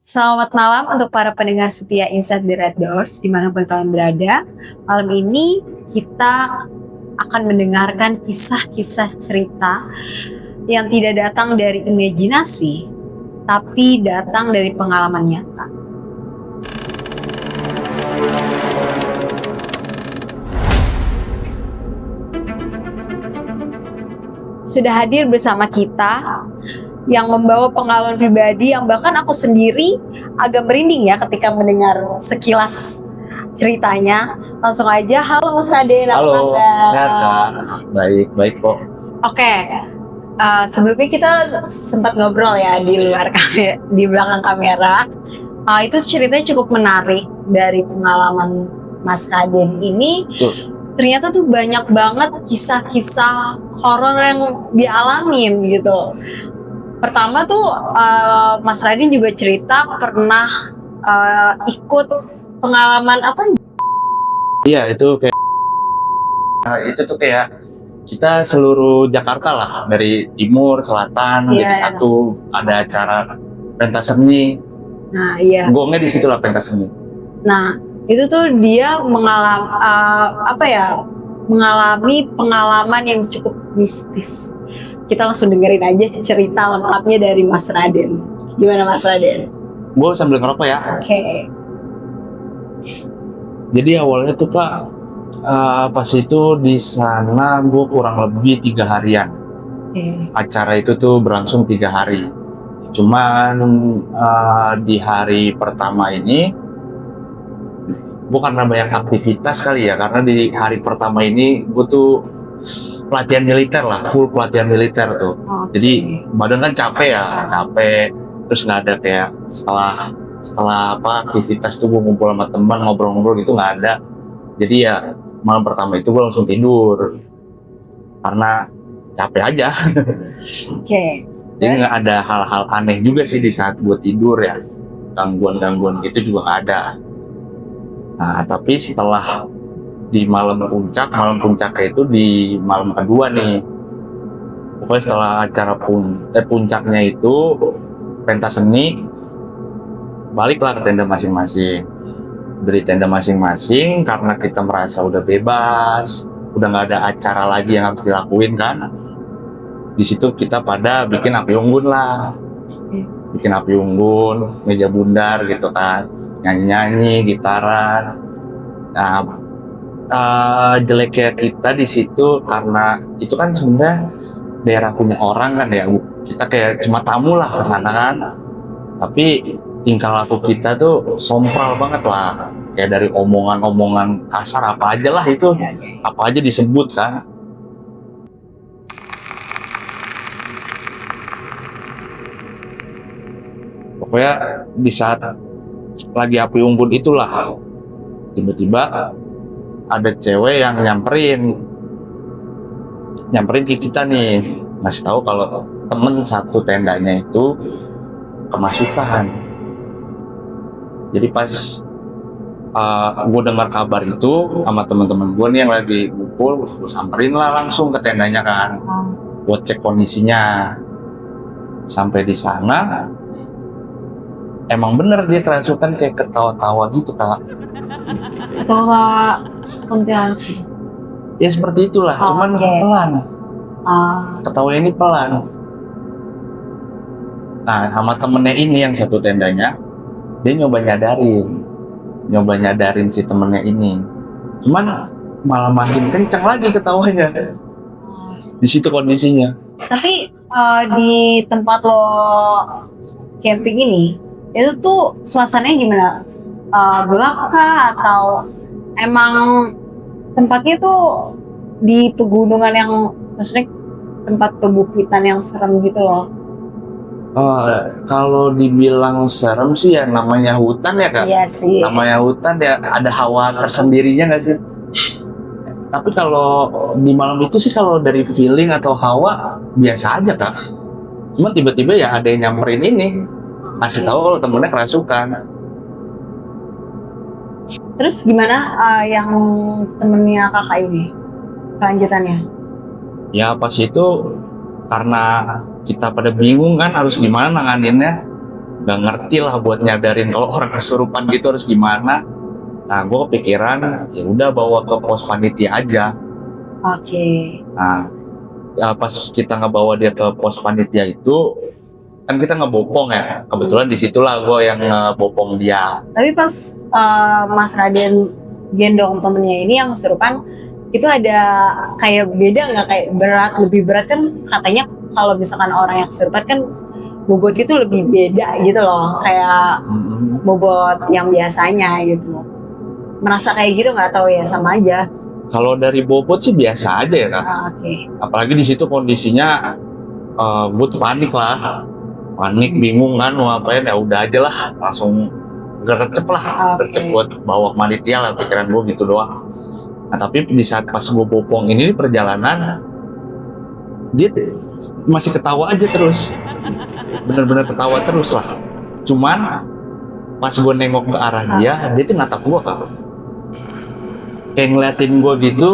Selamat malam untuk para pendengar setia Inside the Red Doors dimanapun kalian berada. Malam ini kita akan mendengarkan kisah-kisah cerita yang tidak datang dari imajinasi, tapi datang dari pengalaman nyata. Sudah hadir bersama kita yang membawa pengalaman pribadi yang bahkan aku sendiri agak merinding ya ketika mendengar sekilas ceritanya. Langsung aja, halo Mas Raden, apa Halo, kabar? sehat Kak? Baik kok. Oke, sebelumnya kita sempat ngobrol ya di luar di belakang kamera. Itu ceritanya cukup menarik dari pengalaman Mas Raden ini. Ternyata tuh banyak banget kisah-kisah horor yang dialamin gitu. Pertama tuh Mas Raden juga cerita pernah ikut pengalaman apa? Iya, itu kayak itu tuh kayak kita seluruh Jakarta lah, dari timur, selatan, jadi satu, ada acara pentas seni. Nah, iya. Gongnya di situ lah, pentas seni. Nah, itu tuh dia mengalami pengalaman yang cukup mistis. Kita langsung dengerin aja cerita lengkapnya dari Mas Raden. Gimana Mas Raden? Gue sambil ngerokok ya. Oke. Jadi awalnya tuh Kak, pas itu di sana gue kurang lebih 3 harian. Acara itu tuh berlangsung 3 hari. Cuman di hari pertama ini gue karena banyak aktivitas kali ya, karena di hari pertama ini gue tuh pelatihan militer lah, full pelatihan militer tuh. Jadi badan kan capek, terus nggak ada kayak setelah aktivitas tuh gue ngumpul sama teman, ngobrol-ngobrol gitu nggak ada. Jadi ya malam pertama itu gue langsung tidur karena capek aja. Oke. Jadi nggak ada hal-hal aneh juga sih di saat gue tidur ya, gangguan-gangguan gitu juga nggak ada. Nah, tapi setelah di malam puncaknya itu di malam kedua nih. Pokoknya setelah acara puncaknya itu pentas seni, baliklah ke tenda masing-masing. Dari tenda masing-masing karena kita merasa udah bebas, udah nggak ada acara lagi yang harus dilakuin kan. Di situ kita pada bikin api unggun lah. Bikin api unggun, meja bundar gitu kan. Nyanyi-nyanyi, gitaran. Nah, jeleknya kita di situ karena itu kan sebenarnya daerah punya orang kan ya, kita kayak cuma tamu lah ke sana kan, tapi tingkah laku kita tuh sompral banget lah, kayak dari omongan-omongan kasar apa aja lah itu, apa aja disebut kan. Pokoknya di saat lagi api unggun itulah tiba-tiba ada cewek yang nyamperin ke kita nih, ngasih tahu kalau temen satu tendanya itu kemasukan. Jadi pas gue dengar kabar itu sama teman-teman gue nih yang lagi ngumpul, gue samperin lah langsung ke tendanya kan, buat cek kondisinya. Sampai di sana emang bener dia kerasukan, kayak ketawa-tawa gitu Kak. Ketawa kuntilanak. Ya seperti itulah, cuman pelan. Ketawanya ini pelan. Nah, sama temennya ini yang satu tendanya, dia nyoba nyadarin si temennya ini. Cuman malah makin kencang lagi ketawanya. Di situ kondisinya. Tapi di tempat lo camping ini, itu tuh suasananya gimana? Gelap kah atau emang tempatnya tuh di pegunungan yang maksudnya tempat perbukitan yang serem gitu loh? Kalau dibilang serem sih ya namanya hutan ya Kak. Iya sih. Namanya hutan ya ada hawa tersendirinya nggak sih? Tapi kalau di malam itu sih kalau dari feeling atau hawa biasa aja Kak. Cuma tiba-tiba ya ada yang nyamperin ini, ngasih tahu kalau temennya kerasukan. Terus gimana yang temennya kakak ini kelanjutannya? Ya pas itu karena kita pada bingung kan harus gimana nanganinnya. nggak ngerti lah buat nyadarin kalau orang kesurupan gitu harus gimana. Nah, gue kepikiran ya udah bawa ke pos panitia aja. Oke. Nah, ya pas kita ngebawa dia ke pos panitia itu kan kita ngebopong ya. Kebetulan disitulah gue yang ngebopong dia. Tapi pas Mas Raden gendong temennya ini yang kesurupan, itu ada kayak beda nggak, kayak berat, lebih berat kan katanya kalau misalkan orang yang kesurupan kan bobot itu lebih beda gitu loh, kayak bobot yang biasanya gitu. Merasa kayak gitu nggak, tahu ya sama aja. Kalau dari bobot sih biasa aja ya Kak. Oke. Apalagi di situ kondisinya gue tuh panik lah, panik bingung kan mau ngapain, ya udah aja lah langsung gercep lah, gercep buat bawa panitia lah, pikiran gue gitu doang. Nah tapi di saat pas gue bopong ini di perjalanan dia masih ketawa aja terus, bener-bener ketawa terus lah. Cuman pas gue nengok ke arah dia tuh natap gue Kak, kayak ngeliatin gue gitu,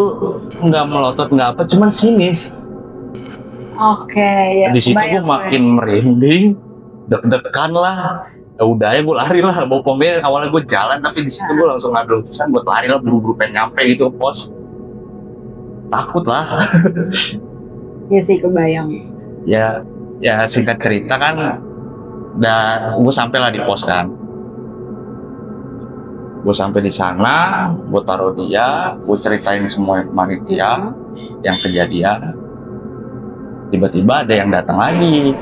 nggak melotot nggak apa, cuman sinis. Oke, ya. Di situ gue makin merinding, deg-degan lah. Ya udah ya gue lari lah, bopongnya awalnya gue jalan, tapi di situ gue langsung ngambil keputusan buat lari lah, buru-buru pengen nyampe gitu ke pos. Takut lah. Ya sih, kebayang. Ya singkat cerita kan, gue sampai lah di pos kan. Gue sampai di sana, gue taruh dia, gue ceritain semua panitia yang kejadian. Tiba-tiba ada yang datang lagi,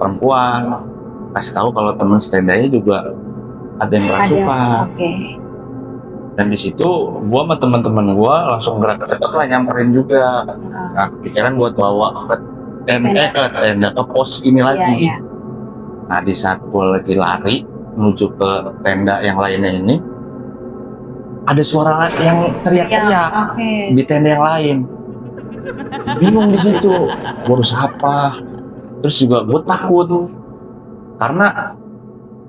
perempuan, kasih tahu kalau teman stand-nya juga ada yang kerasukan. Dan di situ gue sama teman-teman gue langsung gerak cepat lah nyamperin juga. Nah, kepikiran buat bawa ke tenda ke pos ini lagi. Nah, di saat gue lagi lari menuju ke tenda yang lainnya ini, ada suara yang teriak-teriak di tenda yang lain. Bingung di situ, gue harus apa? Terus juga gue takut karena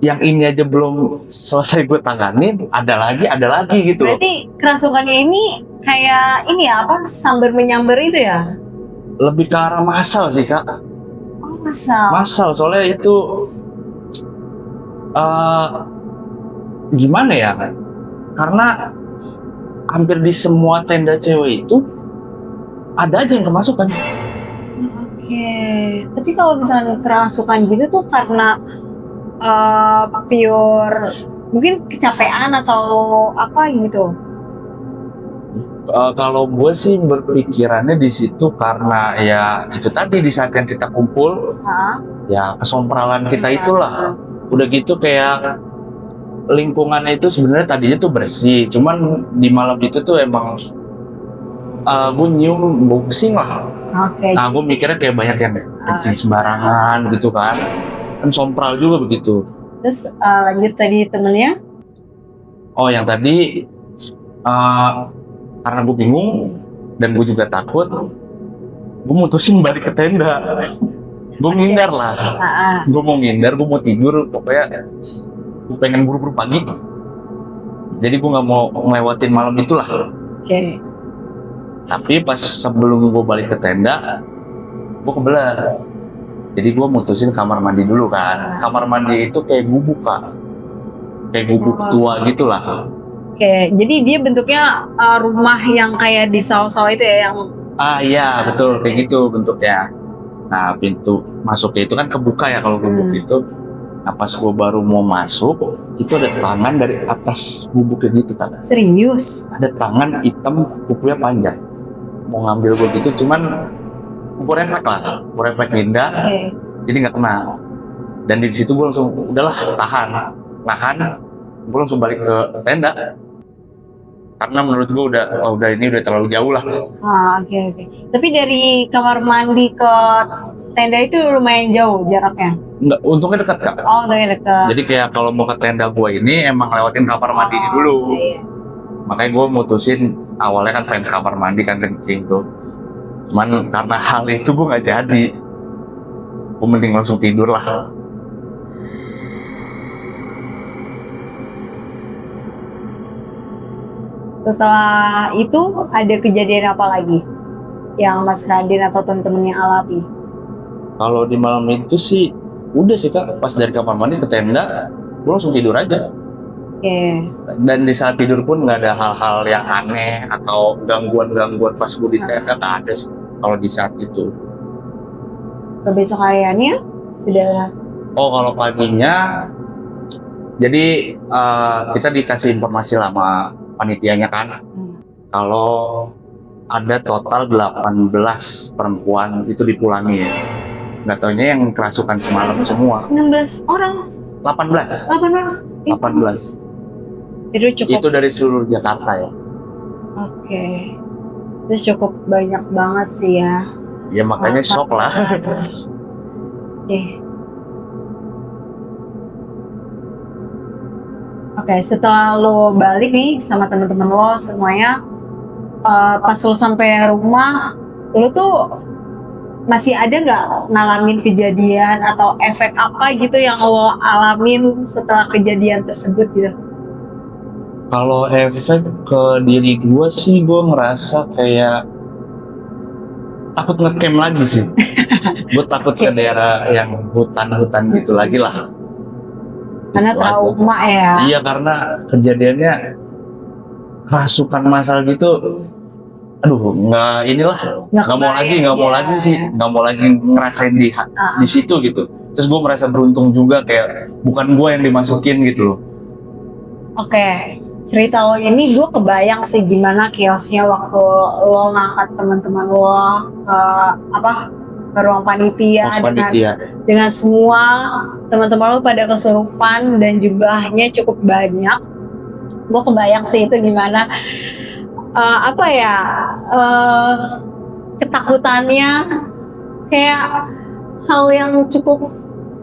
yang ini aja belum selesai gue tanganin, ada lagi gitu. Berarti kerasukannya ini kayak ini ya, apa, sambar menyambar itu ya? Lebih ke arah masal sih Kak. Oh, masal. Soalnya itu gimana ya? Karena hampir di semua tenda cewek itu ada aja yang kemasukan. Oke. Tapi kalau misalnya kerasukan gitu tuh karena pure mungkin kecapean atau apa gitu? Kalau gue sih berpikirannya di situ karena ya itu tadi di saat yang kita kumpul, ya kesompralan kita itulah. Udah gitu kayak lingkungannya itu sebenarnya tadinya tuh bersih, cuman di malam itu tuh emang gue nyium bau pesing lah. Nah gue mikirnya kayak banyak yang kencing sembarangan gitu kan sompral juga begitu. Terus lanjut tadi temennya? Oh yang tadi karena gue bingung dan gue juga takut, gue mutusin balik ke tenda. Gue ngindar lah, gue mau ngindar, gue mau tidur, pokoknya gue pengen buru-buru pagi. Jadi gue nggak mau ngelewatin malam itulah. Tapi pas sebelum gue balik ke tenda, gue kebelet. Jadi gue mutusin kamar mandi dulu kan. Kamar mandi itu kayak gubuk Kak, kayak gubuk tua gitulah. Jadi dia bentuknya rumah yang kayak di sawah-sawah itu ya, yang iya betul kayak gitu bentuknya. Nah pintu masuknya itu kan kebuka ya kalau gubuk itu. Nah pas gue baru mau masuk, itu ada tangan dari atas gubuknya gitu Kak. Serius? Ada tangan hitam, kukunya panjang. Mau ngambil gue gitu, cuman gue refleks hindar, jadi nggak kena. Dan di situ gue langsung udahlah nahan, gue langsung balik ke tenda karena menurut gue udah ini udah terlalu jauh lah. Oke. Tapi dari kamar mandi ke tenda itu lumayan jauh jaraknya? Enggak, untungnya dekat Kak. Oh, untungnya dekat. Jadi kayak kalau mau ke tenda gue ini emang lewatin kamar mandi dulu. Makanya gue mutusin awalnya kan pengen ke kamar mandi kan kencing tuh. Cuman karena hal itu gue nggak jadi. Gue mending langsung tidur lah. Setelah itu ada kejadian apa lagi yang Mas Raden atau teman-temannya alami? Kalau di malam itu sih udah sih Kak, pas dari kamar mandi ke tenda gue langsung tidur aja. Oke. Dan di saat tidur pun nggak ada hal-hal yang aneh atau gangguan-gangguan pas gue di tenda, nggak ada sih kalau di saat itu. Kebesokannya sudah. Oh kalau paginya, jadi kita dikasih informasi sama panitianya kan, kalau ada total 18 perempuan itu dipulangin. Nggak taunya yang kerasukan semalam semua. 16 orang. 18. 18. 18. Itu cukup. Itu dari seluruh Jakarta ya. Oke. Itu cukup banyak banget sih ya. Ya makanya shock lah. Oke. Oke, setelah lo balik nih sama teman-teman lo semuanya, pas lo sampai rumah, lo tuh masih ada nggak ngalamin kejadian atau efek apa gitu yang lo alamin setelah kejadian tersebut gitu? Kalau efek ke diri gue sih, gue ngerasa kayak takut ngecamp lagi sih. Gue takut ke daerah yang hutan-hutan gitu lagi lah. Karena Gitu aja. trauma ya. Iya, karena kejadiannya kerasukan masal gitu. Aduh, nggak mau lagi sih, nggak mau lagi ngerasain di situ gitu. Terus gue merasa beruntung juga, kayak bukan gue yang dimasukin gitu loh. Oke, cerita lo ini gue kebayang sih gimana chaosnya waktu lo ngangkat teman-teman lo ke ruang panitia, Pos panitia. dengan semua teman-teman lo pada kesurupan dan jumlahnya cukup banyak. Gue kebayang sih itu gimana ketakutannya, kayak hal yang cukup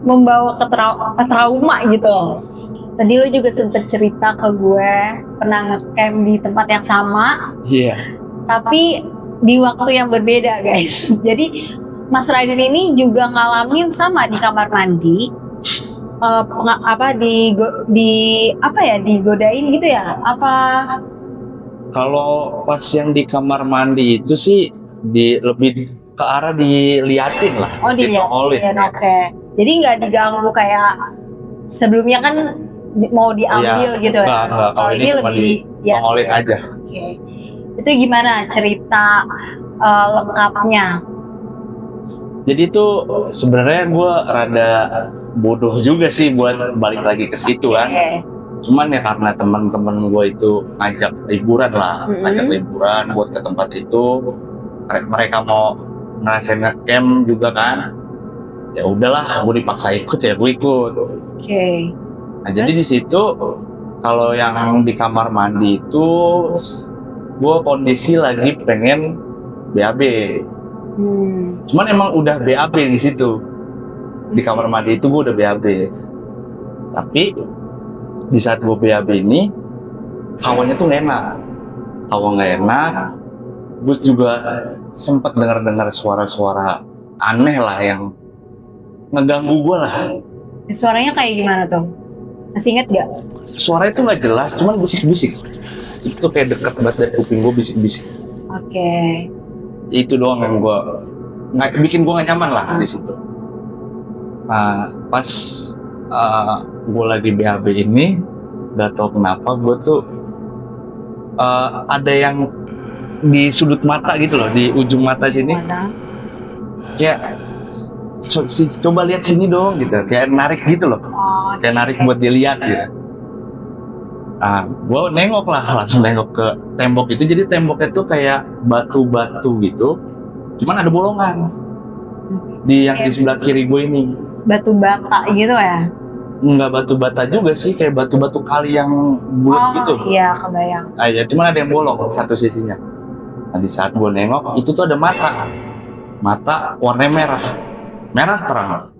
membawa ke trauma gitu loh. Tadi lo juga sempet cerita ke gue pernah ngecamp di tempat yang sama, tapi di waktu yang berbeda guys. Jadi Mas Raiden ini juga ngalamin sama di kamar mandi, digodain gitu ya? Kalau pas yang di kamar mandi itu sih lebih ke arah diliatin lah. Oh, diliatin, oke. Jadi nggak diganggu kayak sebelumnya kan mau diambil gitu ya? Enggak. Kalau ini lebih ditongolin aja. Oke. Itu gimana cerita lengkapnya? Jadi tuh sebenarnya gue rada bodoh juga sih buat balik lagi ke situ kan. Cuman ya karena teman-teman gue itu ngajak liburan buat ke tempat itu, mereka mau ngerasain ngecamp juga kan, ya udahlah gue dipaksa ikut ya gue ikut. Nah jadi di situ kalau yang di kamar mandi itu gue kondisi lagi pengen BAB. Cuman emang udah BAB di situ, di kamar mandi itu gue udah BAB, tapi di saat gue BAB ini hawanya tuh nggak enak. Gue juga sempat dengar suara-suara aneh lah yang ngeganggu gue lah. Suaranya kayak gimana tuh? Masih inget gak? Suaranya tuh nggak jelas, cuman bisik-bisik. Itu kayak dekat banget dari kuping gue, bisik-bisik. Oke. Itu doang yang bikin gue nggak nyaman lah di situ. Nah pas gue lagi BAB ini, gak tau kenapa gue tuh ada yang di sudut mata gitu loh, di ujung mata sini. Kayak coba lihat sini dong gitu, kayak narik gitu loh. Kayak narik buat dilihat gitu. Nah, gue langsung nengok ke tembok itu. Jadi temboknya tuh kayak batu-batu gitu, cuman ada bolongan di sebelah kiri gue ini. Batu bata gitu ya? Enggak batu bata juga sih, kayak batu-batu kali yang bulat gitu. Oh iya, kebayang. Ya cuman ada yang bolong satu sisinya. Nah di saat gue nengok itu tuh ada mata warnanya merah terang.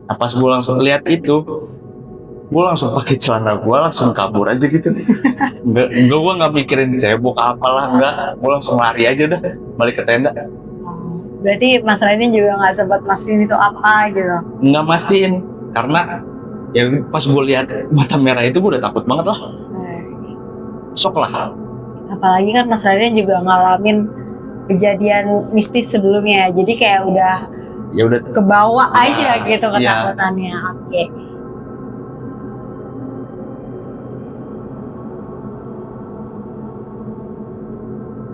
Nah pas gue langsung lihat itu, gue langsung pakai celana gue langsung kabur aja gitu. gue nggak mikirin cebok apalah, gue langsung lari aja dah balik ke tenda. Berarti Mas Raiden juga nggak sempat mastiin itu apa gitu? Nggak mastiin, karena ya pas gue lihat mata merah itu gue udah takut banget lah. Shock lah. Apalagi kan Mas Raiden juga ngalamin kejadian mistis sebelumnya, jadi kayak udah ya udah ke bawah aja gitu iya. ketakutannya. Oke.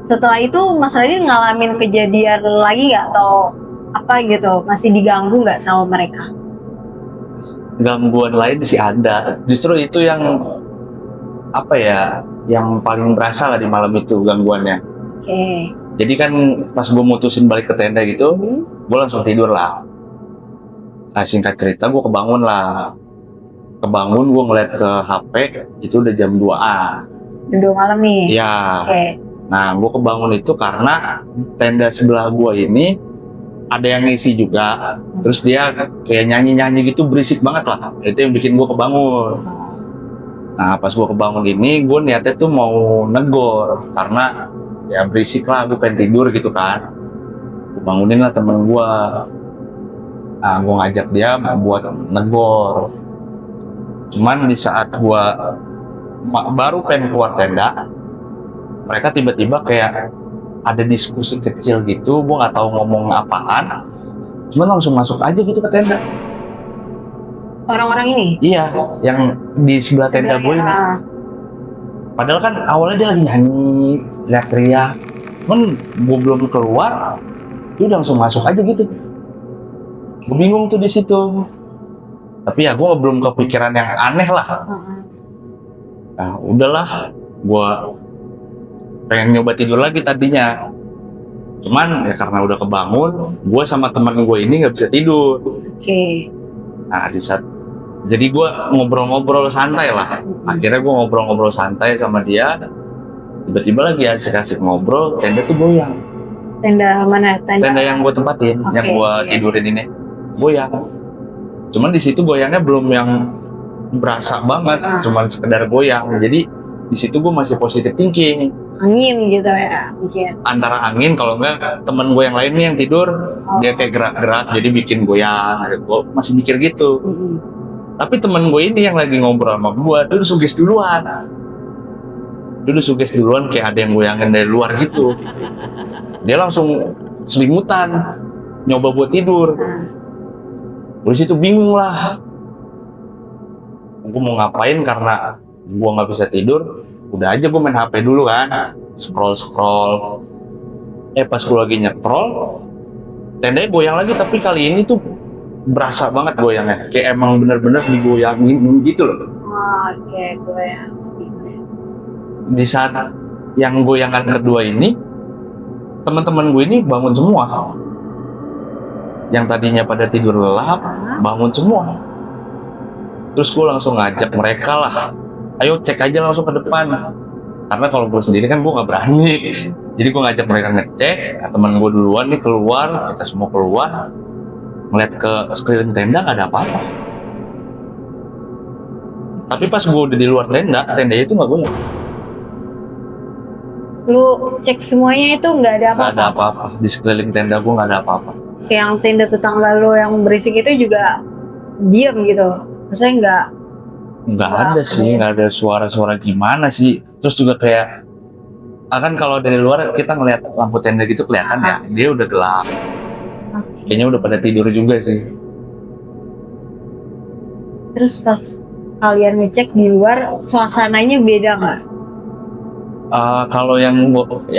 Setelah itu Mas Radin ngalamin kejadian lagi nggak atau apa gitu? Masih diganggu nggak sama mereka? Gangguan lain sih ada. Justru itu yang apa ya, yang paling berasa lah di malam itu gangguannya. Oke. Jadi kan pas gue mutusin balik ke tenda gitu, gue langsung tidur lah. Nah, singkat cerita gue kebangun lah. Kebangun gue ngeliat ke HP, itu udah jam 2-an. Jam 2 malam nih. Iya. Oke. Nah, gue kebangun itu karena tenda sebelah gue ini ada yang ngisi juga. Terus dia kayak nyanyi-nyanyi gitu, berisik banget lah. Itu yang bikin gue kebangun. Nah, pas gue kebangun ini, gue niatnya tuh mau negor. Karena ya berisik lah, gue pengen tidur gitu kan. Gue bangunin lah temen gue. Nah, gue ngajak dia buat negor. Cuman di saat gue baru pengen keluar tenda, mereka tiba-tiba kayak ada diskusi kecil gitu, gue nggak tahu ngomong apaan, cuman langsung masuk aja gitu ke tenda. Orang-orang ini? Iya, yang di sebelah tenda gue ini. Padahal kan awalnya dia lagi nyanyi, teriak-teriak, cuman gue belum keluar, dia udah langsung masuk aja gitu. Gue bingung tuh di situ. Tapi ya gue belum kepikiran yang aneh lah. Nah udahlah, gue pengen nyoba tidur lagi tadinya. Cuman ya karena udah kebangun, gue sama teman gue ini nggak bisa tidur. Oke. Nah di saat, jadi gue ngobrol-ngobrol santai lah. Akhirnya gue ngobrol-ngobrol santai sama dia. Tiba-tiba lagi asik-asik ngobrol, tenda tuh goyang. Tenda mana? Tenda yang gue tempatin, yang gue tidurin ini goyang. Cuman di situ goyangnya belum yang berasa banget, cuman sekedar goyang. Jadi di situ gue masih positive thinking. Angin gitu ya mungkin. Antara angin, kalau enggak temen gue yang lain nih yang tidur, dia kayak gerak-gerak jadi bikin goyang. Gue masih mikir gitu. Tapi temen gue ini yang lagi ngobrol sama gue, dia udah suges duluan. Dia udah suges duluan kayak ada yang goyangin dari luar gitu. Dia langsung selimutan, nyoba buat tidur. Gue situ bingung lah. Gue mau ngapain karena gue nggak bisa tidur. Udah aja gue main HP dulu kan, scroll. Pas gue lagi nyetrol, tendanya goyang lagi, tapi kali ini tuh berasa banget goyangnya. Kayak emang bener-bener digoyangin gitu loh. Oke, goyang. Di saat yang goyangan kedua ini, teman-teman gue ini bangun semua. Yang tadinya pada tidur lelap, bangun semua. Terus gue langsung ngajak mereka lah, ayo cek aja langsung ke depan. Karena kalau gue sendiri kan gue nggak berani. Jadi gue ngajak mereka ngecek. Teman gue duluan nih keluar, kita semua keluar. Ngeliat ke sekeliling tenda nggak ada apa-apa. Tapi pas gue udah di luar tenda, tendanya itu nggak goyang. Lu cek semuanya itu nggak ada apa-apa? Nggak ada apa-apa. Di sekeliling tenda gue nggak ada apa-apa. Yang tenda tetangga lu yang berisik itu juga diam gitu? Maksudnya nggak ada sih, nggak ada suara-suara gimana sih. Terus juga kayak, kan kalau dari luar kita ngeliat lampu tenda gitu kelihatan ya, dia udah gelap. Kayaknya udah pada tidur juga sih. Terus pas kalian ngecek di luar, suasananya beda nggak? Kalau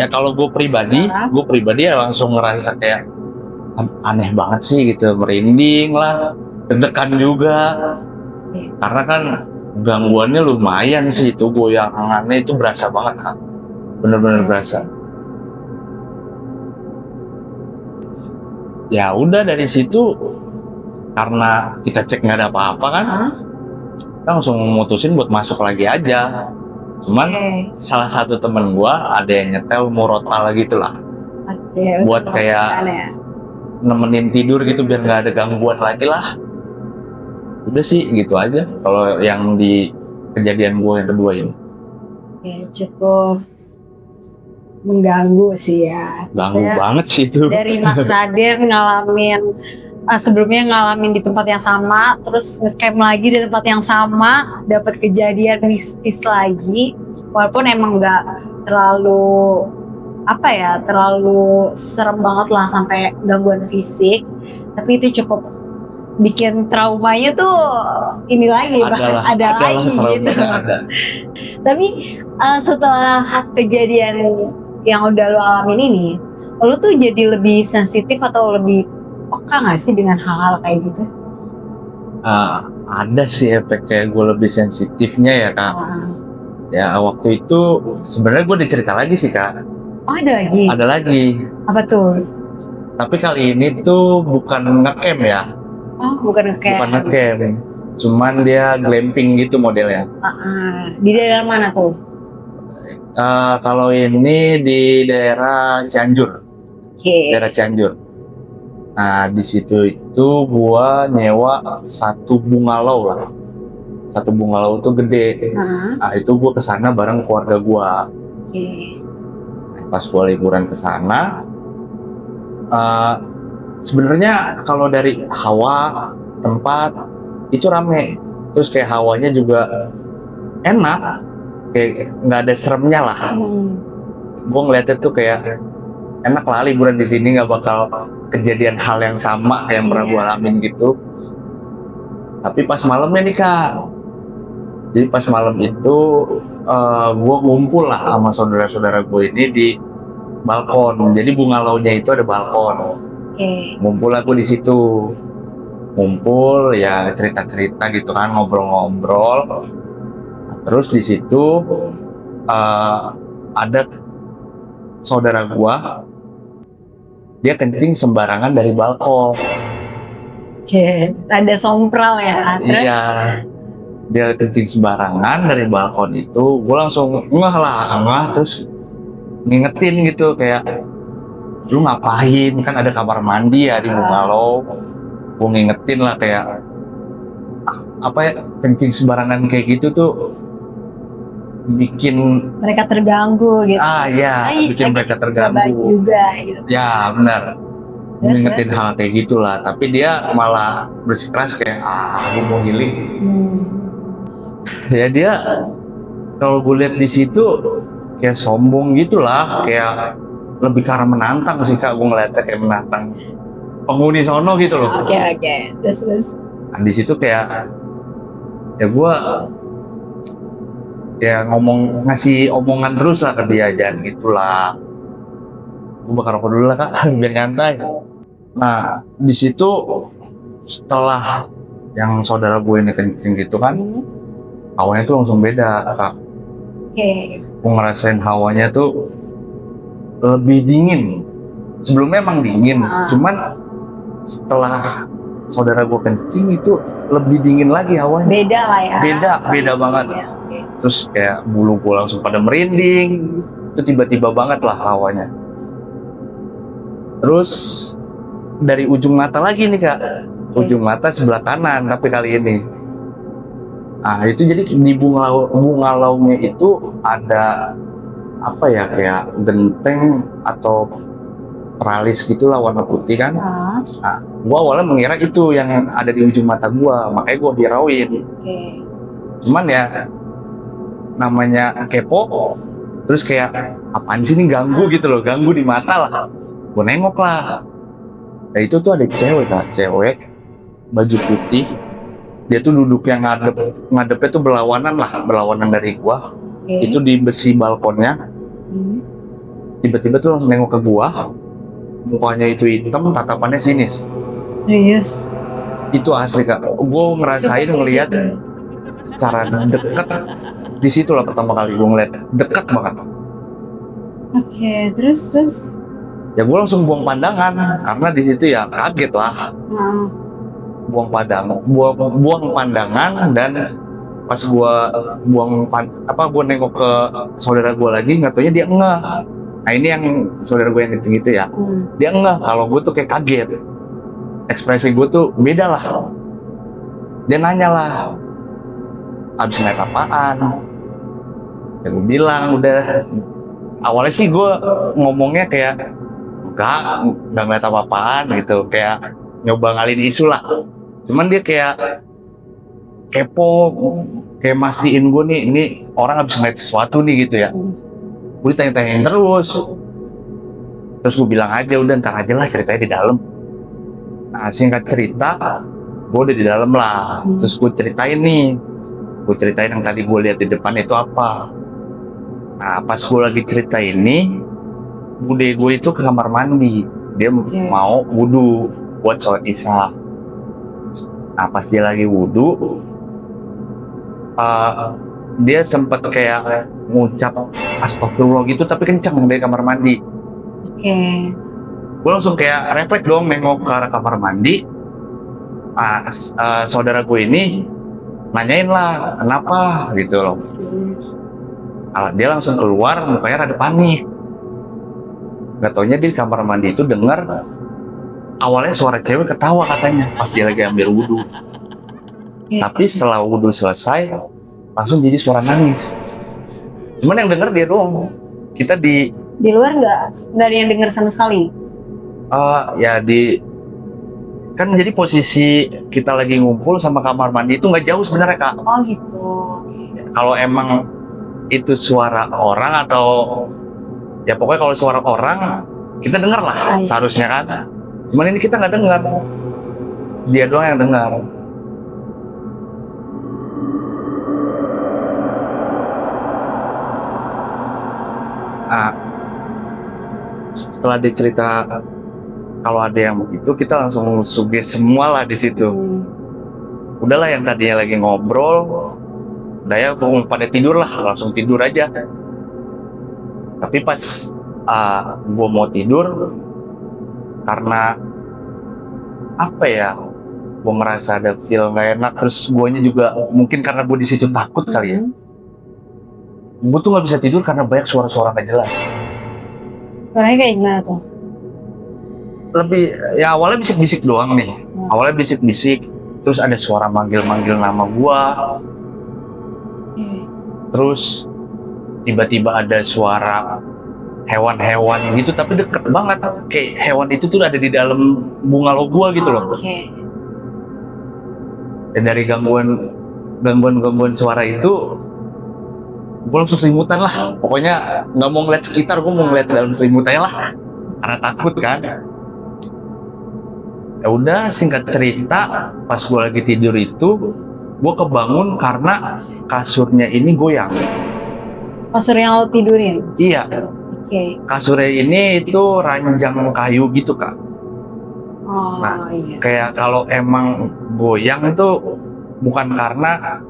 kalau gue pribadi ya langsung ngerasa kayak aneh banget sih gitu, merinding lah, deg-degan juga. Karena kan gangguannya lumayan sih, itu goyangannya itu berasa banget kan, bener-bener berasa. Ya udah dari situ, karena kita cek nggak ada apa-apa kan, kita langsung memutusin buat masuk lagi aja. Cuman salah satu temen gua ada yang nyetel murotal gitu lah, buat kayak nemenin tidur gitu biar nggak ada gangguan lagi lah. Udah sih gitu aja kalau yang di kejadian gue yang kedua ini. Ya cukup mengganggu sih ya. Ganggu banget sih itu. Dari Mas Radin ngalamin sebelumnya ngalamin di tempat yang sama, terus ngecamp lagi di tempat yang sama, dapat kejadian mistis lagi, walaupun emang nggak terlalu terlalu serem banget lah sampai gangguan fisik, Tapi itu cukup bikin traumanya tuh ini lagi, bahkan ada lagi gitu. Ada. Tapi setelah kejadian yang udah lo alamin ini, lo tuh jadi lebih sensitif atau lebih peka nggak sih dengan hal-hal kayak gitu? Ada sih efeknya, gue lebih sensitifnya ya kak. Ya waktu itu sebenarnya gue dicerita lagi sih kak. Oh ada lagi? Ada lagi. Apa tuh? Tapi kali ini tuh bukan ngecamp ya. Oh bukan kayak. Bukan ngecamp. Cuman dia glamping gitu modelnya. Di daerah mana tuh? Kalau ini di daerah Cianjur. Daerah Cianjur. Nah di situ itu gua nyewa satu bungalow lah. Satu bungalow tuh gede. Nah itu gua kesana bareng keluarga gua. Pas gua liburan kesana, sebenarnya kalau dari hawa tempat itu rame, terus kayak hawanya juga enak, kayak nggak ada seremnya lah. Gue ngeliatnya tuh kayak enak lah liburan di sini, nggak bakal kejadian hal yang sama kayak yang pernah gue alamin gitu. Tapi pas malamnya nih kak, jadi pas malam itu gue ngumpul lah sama saudara-saudara gue ini di balkon. Jadi bungalaunya itu ada balkon. Ngumpul aku di situ, ngumpul ya cerita-cerita gitu kan, ngobrol-ngobrol. Terus di situ ada saudara gua, dia kencing sembarangan dari balkon. Ada sompral ya. Terus? Iya, dia kencing sembarangan dari balkon itu. Gua langsung ngeh terus ngingetin gitu kayak, lu ngapain, kan ada kamar mandi ya di bungalow. Gue ngingetin lah kayak apa ya, kencing sembarangan kayak gitu tuh bikin mereka terganggu gitu. Iya, bikin mereka terganggu juga gitu. Ya benar, ngingetin hal kayak gitulah. Tapi dia malah bersikeras kayak gue mau healing. Ya dia kalau gue lihat di situ kayak sombong gitulah, kayak lebih ke arah menantang sih kak. Gue ngeliatnya kayak menantang penghuni sono gitu loh. Oke. Terus. Nah, di situ kayak ya gue ya ngasih omongan terus lah ke dia, jangan gitulah. Gue bakar rokok dulu lah kak, biar nyantai. Nah di situ setelah yang saudara gue ini kencing gitu kan, hawanya tuh langsung beda kak. Gue ngerasain hawanya tuh lebih dingin. Sebelumnya emang dingin, cuman setelah saudara gue kencing itu lebih dingin lagi hawanya. Beda lah ya. Beda banget. Terus kayak bulu gue langsung pada merinding. Itu tiba-tiba banget lah hawanya. Terus dari ujung mata lagi nih kak, ujung mata sebelah kanan tapi kali ini. Nah itu jadi di bungalaunya itu ada apa ya, kayak genteng atau teralis gitulah warna putih kan. Nah, gua awalnya mengira itu yang ada di ujung mata gua, makanya gua hirauin. Cuman ya namanya kepo, terus kayak apaan sih ini, ganggu gitu loh, ganggu di mata lah. Gua nengok lah. Nah itu tuh ada cewek baju putih. Dia tuh duduk yang ngadepnya tuh berlawanan dari gua. Itu di besi balkonnya. Tiba-tiba tuh langsung nengok ke gua. Mukanya itu hitam, tatapannya sinis. Serius? Itu asli kak. Gua ngerasain ngelihat secara dekat. Di situ lah pertama kali gua ngeliat dekat banget. Terus? Ya gua langsung buang pandangan karena di situ ya kaget lah. Buang pandangan dan pas gua gua nengok ke saudara gua lagi, nggak taunya dia ngeh. Nah ini yang saudara gue yang gitu ya, dia ngeh kalau gue tuh kayak kaget, ekspresi gue tuh beda lah. Dia nanya lah, abis ngeliat apaan? Ya gue bilang udah, awalnya sih gue ngomongnya kayak enggak ngeliat apa-apaan gitu, kayak nyoba ngalin isu lah. Cuman dia kayak kepo, kayak mastiin gue nih, ini orang habis ngeliat sesuatu nih gitu ya. Gue ditanya-tanyain terus gue bilang aja udah ntar aja lah ceritanya di dalam. Nah, singkat cerita, gue udah di dalam lah. Terus gue ceritain yang tadi gue lihat di depan itu apa. Nah, pas gue lagi cerita ini, bude gue itu ke kamar mandi. Dia mau wudhu buat sholat isya. Nah, pas dia lagi wudhu, dia sempat kayak ngucap astagfirullah gitu, tapi kenceng dari kamar mandi. Gue langsung kayak refleks dong nengok ke arah kamar mandi. Saudara gue ini nanyain lah kenapa gitu loh. Dia langsung keluar, mukanya rada panik. Gak taunya di kamar mandi itu dengar awalnya suara cewek ketawa katanya pas dia lagi ambil wudhu. Tapi setelah wudhu selesai langsung jadi suara nangis. Cuman yang denger dia doang. Kita di luar nggak ada yang dengar sama sekali. Ya kan jadi posisi kita lagi ngumpul sama kamar mandi itu nggak jauh sebenarnya, Kak. Oh gitu. Kalau emang itu suara orang atau ya pokoknya kalau suara orang kita dengar lah seharusnya kan. Cuman ini kita nggak dengar, dia doang yang dengar. Setelah dicerita kalau ada yang begitu, kita langsung suges semua lah di situ. Udahlah yang tadinya lagi ngobrol, udah ya pada tidur lah, langsung tidur aja. Tapi pas gue mau tidur, karena apa ya, gue merasa ada feel gak enak, terus guanya juga mungkin karena gue di situ takut kali ya. Gue tuh nggak bisa tidur karena banyak suara-suara gak jelas. Suaranya kayak gimana tuh? Lebih ya awalnya bisik-bisik doang nih. Awalnya bisik-bisik, terus ada suara manggil-manggil nama gua. Terus tiba-tiba ada suara hewan-hewan gitu, tapi deket banget. Kayak hewan itu tuh ada di dalam bungalow gua gitu loh. Dan dari gangguan suara itu, gue langsung selimutan lah. Pokoknya nggak mau ngeliat sekitar, gue mau ngeliat dalam selimutannya lah. Karena takut kan. Ya udah, singkat cerita, pas gue lagi tidur itu, gue kebangun karena kasurnya ini goyang. Kasur yang lo tidurin? Iya. Kasurnya ini itu ranjang kayu gitu, Kak. Kayak kalau emang goyang itu bukan karena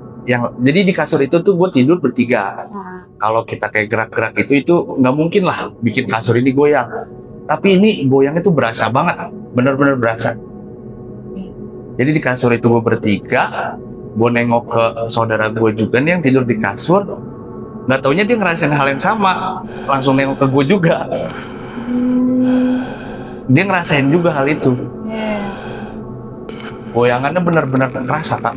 jadi di kasur itu tuh gue tidur bertiga. Kalau kita kayak gerak-gerak itu nggak mungkin lah bikin kasur ini goyang. Tapi ini goyangnya tuh berasa banget, bener-bener berasa. Jadi di kasur itu gue bertiga, gue nengok ke saudara gue juga nih yang tidur di kasur. Nggak taunya dia ngerasain hal yang sama, langsung nengok ke gue juga. Dia ngerasain juga hal itu. Goyangannya bener-bener kerasa, Kak.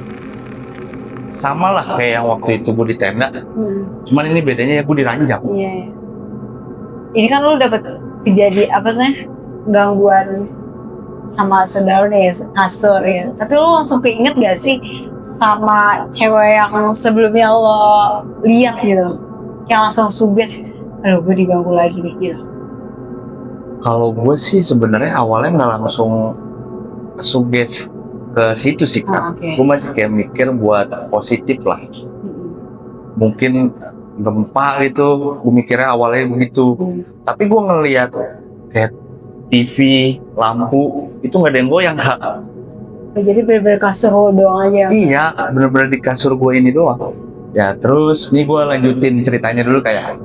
Sama lah kayak yang waktu itu gue di tenda. Cuman ini bedanya ya gue diranjang. Ini kan lu dapet kejadian apa sih, gangguan sama saudara nih, kasur ya. Tapi lu langsung keinget gak sih sama cewek yang sebelumnya lo lihat gitu, yang langsung suges, aduh gue diganggu lagi nih gitu? Kalau gue sih sebenarnya awalnya nggak langsung suges ke situ sih, Kak. Gue masih kayak mikir buat positif lah. Mungkin gempa gitu, gue mikirnya awalnya begitu. Tapi gue ngeliat kayak TV, lampu, itu nggak ada yang goyang, Kak. Jadi bener-bener kasur lo doang aja? Iya, bener-bener di kasur gue ini doang. Ya terus, nih gue lanjutin ceritanya dulu kayak.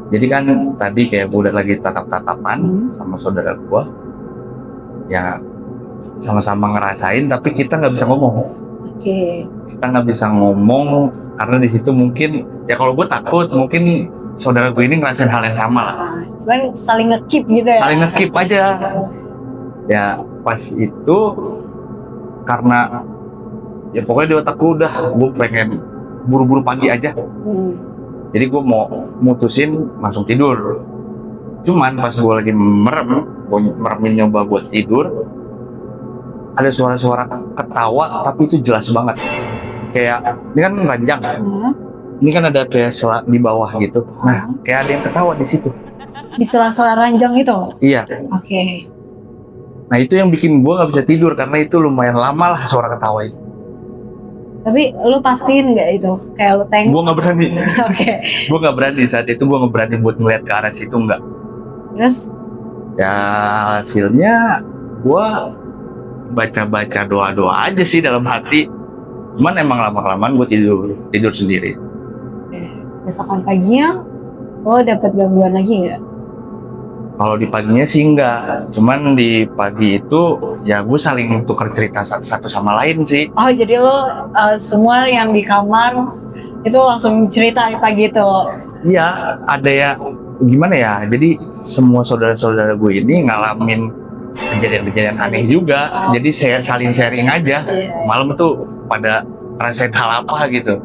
Jadi kan tadi kayak gue udah lagi tatap-tatapan sama saudara gue. Ya sama-sama ngerasain, tapi kita nggak bisa ngomong. Kita nggak bisa ngomong karena di situ mungkin ya kalau gue takut mungkin saudara gue ini ngerasain hal yang sama lah. Cuman saling nge-keep gitu ya? Saling nge-keep aja. Ya pas itu karena ya pokoknya di otak gue udah gue pengen buru-buru pagi aja. Jadi gue mau mutusin langsung tidur. Cuman pas gue lagi meremin nyoba buat tidur, ada suara-suara ketawa tapi itu jelas banget. Kayak ini kan ranjang, ini kan ada kayak sela di bawah gitu. Nah, kayak ada yang ketawa di situ. Di sela-sela ranjang itu? Iya. Nah itu yang bikin gue nggak bisa tidur karena itu lumayan lama lah suara ketawa itu. Tapi lu pastiin nggak itu? Kayak lu Gue tengok. nggak berani. Oke. Gue nggak berani saat itu, gue nggak berani buat ngeliat ke arah situ, nggak. Terus Ya hasilnya gue baca doa aja sih dalam hati. Cuman emang lama-kelamaan gue tidur sendiri. besokan paginya lo dapet gangguan lagi nggak? Kalau di paginya sih enggak, cuman di pagi itu ya gue saling tukar cerita satu sama lain sih. Oh jadi lo semua yang di kamar itu langsung cerita di pagi itu? Iya, ada ya gimana ya, jadi semua saudara-saudara gue ini ngalamin kejadian-kejadian aneh juga, jadi saya saling sharing aja. Malam itu pada rasain hal apa gitu.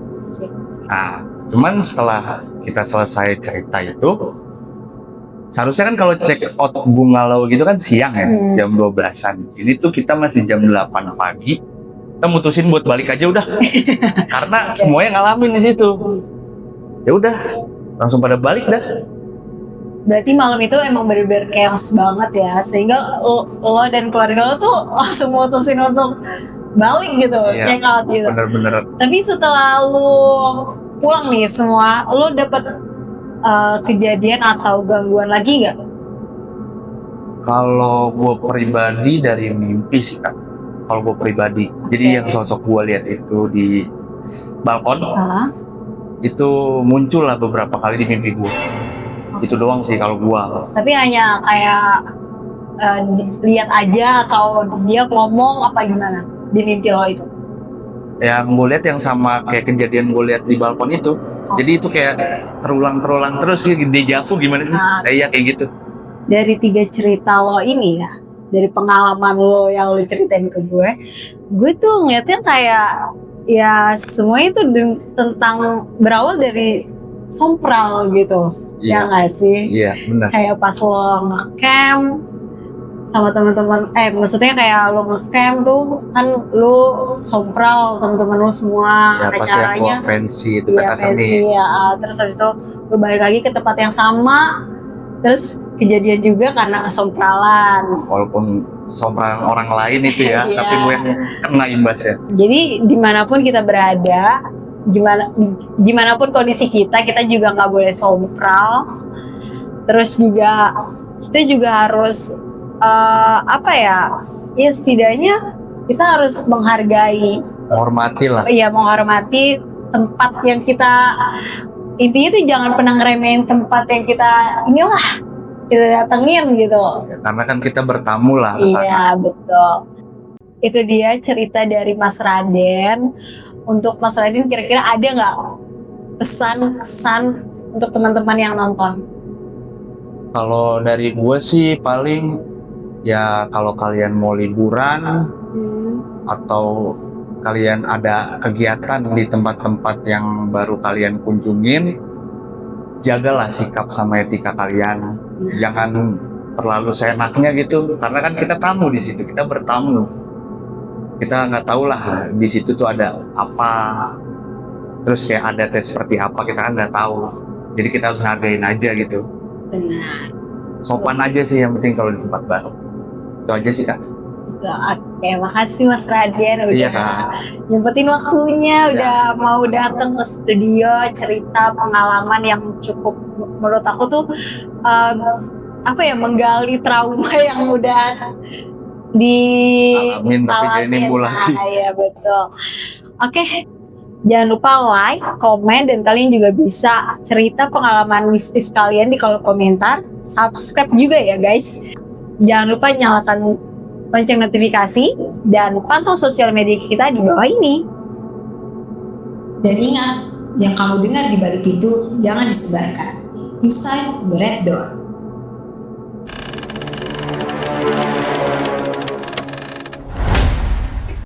Nah, cuman setelah kita selesai cerita itu, seharusnya kan kalau check out Bungalow gitu kan siang ya, jam 12-an. Ini tuh kita masih jam 8 pagi, kita mutusin buat balik aja udah. Karena semuanya ngalamin di situ. Ya udah, langsung pada balik dah. Berarti malam itu emang bener-bener chaos banget ya, sehingga lo dan keluarga lo tuh langsung mutusin untuk balik gitu, Iya, check out gitu. Bener-bener. Tapi setelah lo pulang nih semua, lo dapet kejadian atau gangguan lagi nggak? Kalau gue pribadi dari mimpi sih kan. Kalau gue pribadi, jadi yang sosok gue lihat itu di balkon, itu muncul lah beberapa kali di mimpi gue. Itu doang sih kalau gue. Tapi hanya kayak lihat aja atau dia ngomong apa gimana di mimpi lo itu? Yang gue lihat yang sama kayak kejadian gue lihat di balkon itu. Jadi itu kayak terulang terus kayak deja vu gimana sih? Iya kayak gitu. Dari 3 cerita lo ini ya, dari pengalaman lo yang lo ceritain ke gue tuh ngeliatnya kayak ya semua itu tentang berawal dari sompral gitu. Ya nggak sih? Iya benar. Kayak pas lo nge-camp sama teman-teman, maksudnya kayak lo nge-camp tuh kan lo sompral teman-teman lo semua, Ya pasti aku pensi itu kata seni. Ya, terus habis itu lo balik lagi ke tempat yang sama, terus kejadian juga karena kesompralan. Walaupun sompral orang lain itu ya, tapi gue yang kena imbasnya. Jadi dimanapun kita berada, gimana pun kondisi kita juga nggak boleh sompral. Terus juga kita juga harus ya setidaknya kita harus menghargai, menghormati lah. Iya, menghormati tempat yang kita, intinya tuh jangan pernah ngeremehin tempat yang kita datengin gitu. Ya, karena kan kita bertamu lah. Iya betul. Itu dia cerita dari Mas Raden. Untuk Mas Raden kira-kira ada nggak pesan-kesan untuk teman-teman yang nonton? Kalau dari gue sih paling ya kalau kalian mau liburan atau kalian ada kegiatan di tempat-tempat yang baru kalian kunjungin, jagalah sikap sama etika kalian. Jangan terlalu seenaknya gitu, karena kan kita tamu di situ, kita bertamu. Kita nggak tahu lah di situ tuh ada apa, terus kayak ada tes seperti apa, kita kan nggak tahu. Jadi kita harus ngadain aja gitu. Benar. Sopan aja sih yang penting kalau di tempat baru. Itu aja sih Kak. Oke, makasih Mas Raden udah nyempetin waktunya, udah mau datang ke studio cerita pengalaman yang cukup menurut aku tuh menggali trauma yang udah alamin tapi jadi nimbul lagi. Iya betul. Oke, jangan lupa like, komen, dan kalian juga bisa cerita pengalaman mistis kalian di kolom komentar. Subscribe juga ya guys. Jangan lupa nyalakan lonceng notifikasi dan pantau sosial media kita di bawah ini. Dan ingat, yang kamu dengar di balik itu jangan disebarkan. Inside the Red Door.